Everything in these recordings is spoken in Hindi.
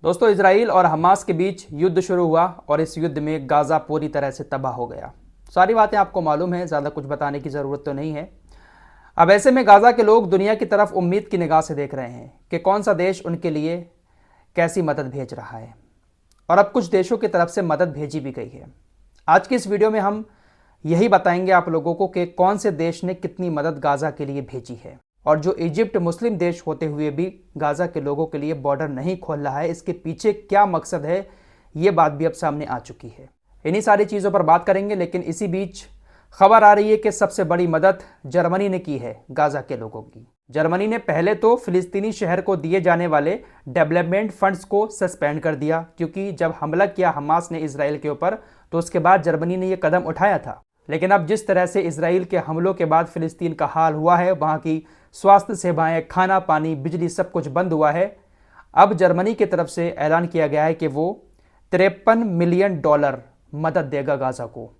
दोस्तों, इजराइल और हमास के बीच युद्ध शुरू हुआ और इस युद्ध में गाज़ा पूरी तरह से तबाह हो गया। सारी बातें आपको मालूम है, ज़्यादा कुछ बताने की ज़रूरत तो नहीं है। अब ऐसे में गाज़ा के लोग दुनिया की तरफ उम्मीद की निगाह से देख रहे हैं कि कौन सा देश उनके लिए कैसी मदद भेज रहा है, और अब कुछ देशों की तरफ से मदद भेजी भी गई है। आज की इस वीडियो में हम यही बताएंगे आप लोगों को कि कौन से देश ने कितनी मदद गाज़ा के लिए भेजी है, और जो इजिप्ट मुस्लिम देश होते हुए भी गाज़ा के लोगों के लिए बॉर्डर नहीं खोल रहा है, इसके पीछे क्या मकसद है, ये बात भी अब सामने आ चुकी है। इन्हीं सारी चीज़ों पर बात करेंगे, लेकिन इसी बीच खबर आ रही है कि सबसे बड़ी मदद जर्मनी ने की है गाज़ा के लोगों की। जर्मनी ने पहले तो फिलिस्तीनी शहर को दिए जाने वाले डेवलपमेंट फंड्स को सस्पेंड कर दिया, क्योंकि जब हमला किया हमास ने इसराइल के ऊपर तो उसके बाद जर्मनी ने यह कदम उठाया था। लेकिन अब जिस तरह से इसराइल के हमलों के बाद फिलिस्तीन का हाल हुआ है, वहाँ की स्वास्थ्य सेवाएं, खाना पानी, बिजली सब कुछ बंद हुआ है। अब जर्मनी की तरफ से ऐलान किया गया है कि वो $53 मिलियन मदद देगा गाज़ा को।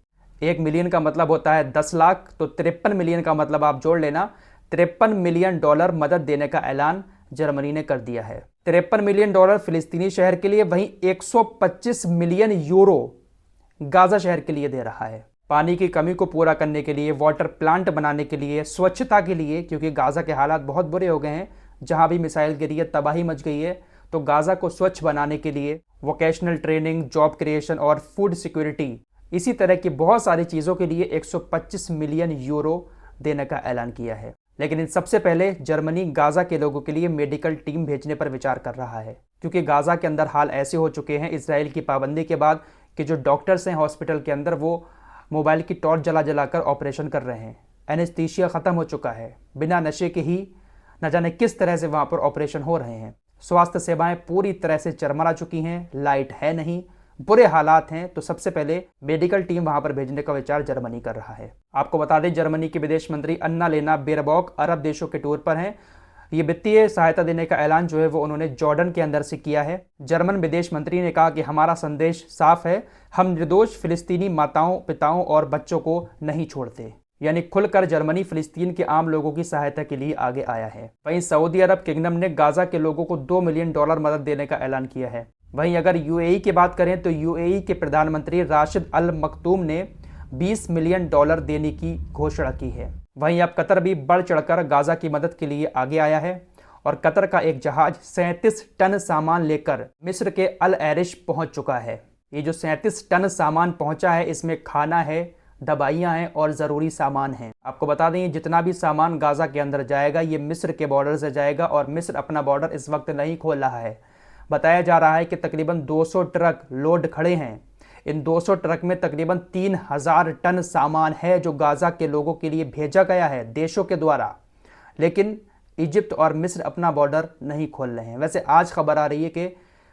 1 मिलियन का मतलब होता है 10 लाख, तो 53 मिलियन का मतलब आप जोड़ लेना, $53 मिलियन मदद देने का ऐलान जर्मनी ने कर दिया है। $53 मिलियन फिलिस्तीनी शहर के लिए, वहीं 125 मिलियन यूरो गाज़ा शहर के लिए दे रहा है। पानी की कमी को पूरा करने के लिए, वाटर प्लांट बनाने के लिए, स्वच्छता के लिए, क्योंकि गाज़ा के हालात बहुत बुरे हो गए हैं। जहां भी मिसाइल गिरी है तबाही मच गई है, तो गाज़ा को स्वच्छ बनाने के लिए वोकेशनल ट्रेनिंग, जॉब क्रिएशन और फूड सिक्योरिटी, इसी तरह की बहुत सारी चीज़ों के लिए 125 मिलियन यूरो देने का ऐलान किया है। लेकिन इन सबसे पहले जर्मनी गाज़ा के लोगों के लिए मेडिकल टीम भेजने पर विचार कर रहा है, क्योंकि गाज़ा के अंदर हाल ऐसे हो चुके हैं इसराइल की पाबंदी के बाद कि जो डॉक्टर्स हैं हॉस्पिटल के अंदर, वो मोबाइल की टॉर्च जला जलाकर ऑपरेशन कर रहे हैं। एनेस्थीसिया ख़त्म हो चुका है, बिना नशे के ही न जाने किस तरह से वहाँ पर ऑपरेशन हो रहे हैं। स्वास्थ्य सेवाएं पूरी तरह से चरमरा चुकी हैं, लाइट है नहीं, बुरे हालात हैं। तो सबसे पहले मेडिकल टीम वहाँ पर भेजने का विचार जर्मनी कर रहा है। आपको बता दें, जर्मनी के विदेश मंत्री अन्नालेना बेरबॉक अरब देशों के टूर पर हैं। ये वित्तीय सहायता देने का ऐलान जो है वो उन्होंने जॉर्डन के अंदर से किया है। जर्मन विदेश मंत्री ने कहा कि हमारा संदेश साफ है, हम निर्दोष फिलिस्तीनी माताओं, पिताओं और बच्चों को नहीं छोड़ते। यानी खुलकर जर्मनी फिलिस्तीन के आम लोगों की सहायता के लिए आगे आया है। वहीं सऊदी अरब किंगडम ने गाज़ा के लोगों को $2 मिलियन मदद देने का ऐलान किया है। वहीं अगर यूएई की बात करें तो यूएई के प्रधानमंत्री राशिद अल मखदूम ने $20 मिलियन देने की घोषणा की है। वहीं अब कतर भी बढ़ चढ़कर गाज़ा की मदद के लिए आगे आया है, और कतर का एक जहाज 37 टन सामान लेकर मिस्र के अल एरिश पहुंच चुका है। ये जो 37 टन सामान पहुंचा है, इसमें खाना है, दवाइयां हैं और ज़रूरी सामान है। आपको बता दें, जितना भी सामान गाज़ा के अंदर जाएगा ये मिस्र के बॉर्डर से जाएगा, और मिस्र अपना बॉर्डर इस वक्त नहीं खोल रहा है। बताया जा रहा है कि तकरीबन 200 ट्रक लोड खड़े हैं। इन 200 ट्रक में तकरीबन 3000 टन सामान है जो गाज़ा के लोगों के लिए भेजा गया है देशों के द्वारा। लेकिन इजिप्ट और मिस्र अपना बॉर्डर नहीं खोल रहे हैं। वैसे आज खबर आ रही है कि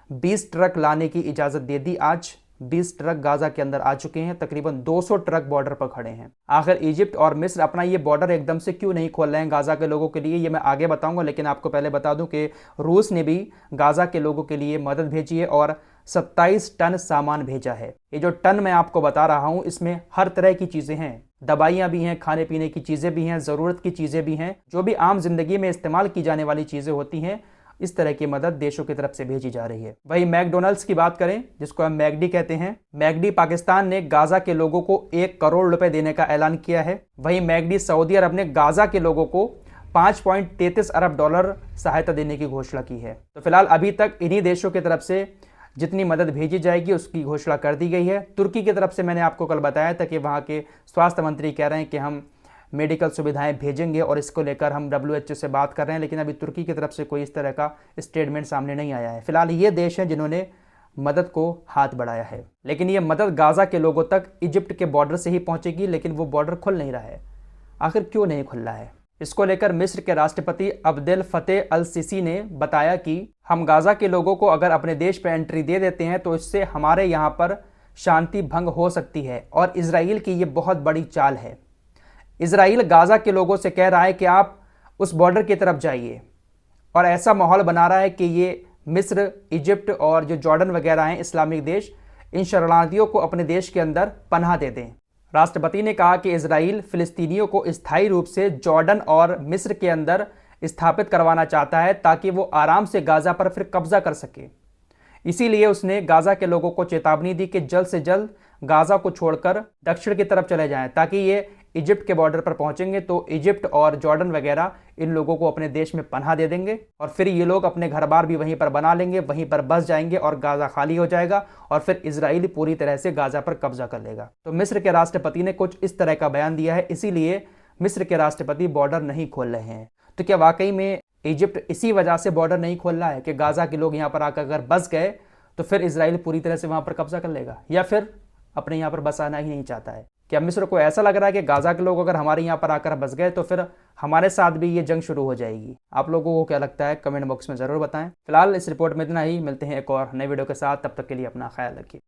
20 ट्रक लाने की इजाज़त दे दी। आज 20 ट्रक गाज़ा के अंदर आ चुके हैं, तकरीबन 200 ट्रक बॉर्डर पर खड़े हैं। आखिर इजिप्ट और मिस्र अपना ये बॉर्डर एकदम से क्यों नहीं खोल रहे हैं गाज़ा के लोगों के लिए, ये मैं आगे बताऊंगा। लेकिन आपको पहले बता दूं कि रूस ने भी गाज़ा के लोगों के लिए मदद भेजी है और 27 टन सामान भेजा है। ये जो टन मैं आपको बता रहा हूं, इसमें हर तरह की चीज़ें हैं, दवाइयाँ भी हैं, खाने पीने की चीज़ें भी हैं, ज़रूरत की चीज़ें भी हैं, जो भी आम जिंदगी में इस्तेमाल की जाने वाली चीज़ें होती हैं, इस तरह की मदद देशों की तरफ से भेजी जा रही है। वहीं मैकडोनल्ड्स की बात करें, जिसको हम मैगडी कहते हैं, मैगडी पाकिस्तान ने गाज़ा के लोगों को $1 करोड़ देने का ऐलान किया है। वहीं मैगडी सऊदी अरब ने गाज़ा के लोगों को $5.33 अरब सहायता देने की घोषणा की है। तो फिलहाल अभी तक इन्हीं देशों की तरफ से जितनी मदद भेजी जाएगी उसकी घोषणा कर दी गई है। तुर्की की तरफ से मैंने आपको कल बताया था कि वहाँ के स्वास्थ्य मंत्री कह रहे हैं कि हम मेडिकल सुविधाएं भेजेंगे, और इसको लेकर हम WHO से बात कर रहे हैं। लेकिन अभी तुर्की की तरफ से कोई इस तरह का स्टेटमेंट सामने नहीं आया है। फिलहाल ये देश हैं जिन्होंने मदद को हाथ बढ़ाया है। लेकिन ये मदद गाज़ा के लोगों तक इजिप्ट के बॉर्डर से ही पहुंचेगी, लेकिन वो बॉर्डर खुल नहीं रहा है। आखिर क्यों नहीं खुल रहा है? इसको लेकर मिस्र के राष्ट्रपति अब्देल फतेह अल सीसी ने बताया कि हम गाज़ा के लोगों को अगर अपने देश पर एंट्री दे देते हैं तो इससे हमारे यहाँ पर शांति भंग हो सकती है, और इजराइल की ये बहुत बड़ी चाल है। इजराइल गाज़ा के लोगों से कह रहा है कि आप उस बॉर्डर की तरफ जाइए, और ऐसा माहौल बना रहा है कि ये मिस्र, इजिप्ट और जो जॉर्डन वगैरह हैं इस्लामिक देश, इन शरणार्थियों को अपने देश के अंदर पनाह दे दें। राष्ट्रपति ने कहा कि इजराइल फिलिस्तीनियों को स्थायी रूप से जॉर्डन और मिस्र के अंदर स्थापित करवाना चाहता है, ताकि वो आराम से गाज़ा पर फिर कब्जा कर सके। इसीलिए उसने गाज़ा के लोगों को चेतावनी दी कि जल्द से जल्द गाज़ा को छोड़कर दक्षिण की तरफ चले जाएं, ताकि ये इजिप्ट के बॉर्डर पर पहुंचेंगे तो इजिप्ट और जॉर्डन वगैरह इन लोगों को अपने देश में पनाह दे देंगे और फिर ये लोग अपने घर बार भी वहीं पर बना लेंगे, वहीं पर बस जाएंगे और गाज़ा खाली हो जाएगा और फिर इजराइल पूरी तरह से गाज़ा पर कब्जा कर लेगा। तो मिस्र के राष्ट्रपति ने कुछ इस तरह का बयान दिया है, इसीलिए मिस्र के राष्ट्रपति बॉर्डर नहीं खोल रहे हैं। तो क्या वाकई में इजिप्ट इसी वजह से बॉर्डर नहीं खोल रहा है कि गाज़ा के लोग यहाँ पर आकर अगर बस गए तो फिर इजराइल पूरी तरह से वहाँ पर कब्जा कर लेगा, या फिर अपने यहाँ पर बस आना ही नहीं चाहता है? क्या मिस्र को ऐसा लग रहा है कि गाज़ा के लोग अगर हमारे यहाँ पर आकर बस गए तो फिर हमारे साथ भी ये जंग शुरू हो जाएगी? आप लोगों को क्या लगता है कमेंट बॉक्स में ज़रूर बताएं। फिलहाल इस रिपोर्ट में इतना ही, मिलते हैं एक और नए वीडियो के साथ, तब तक के लिए अपना ख्याल रखिए।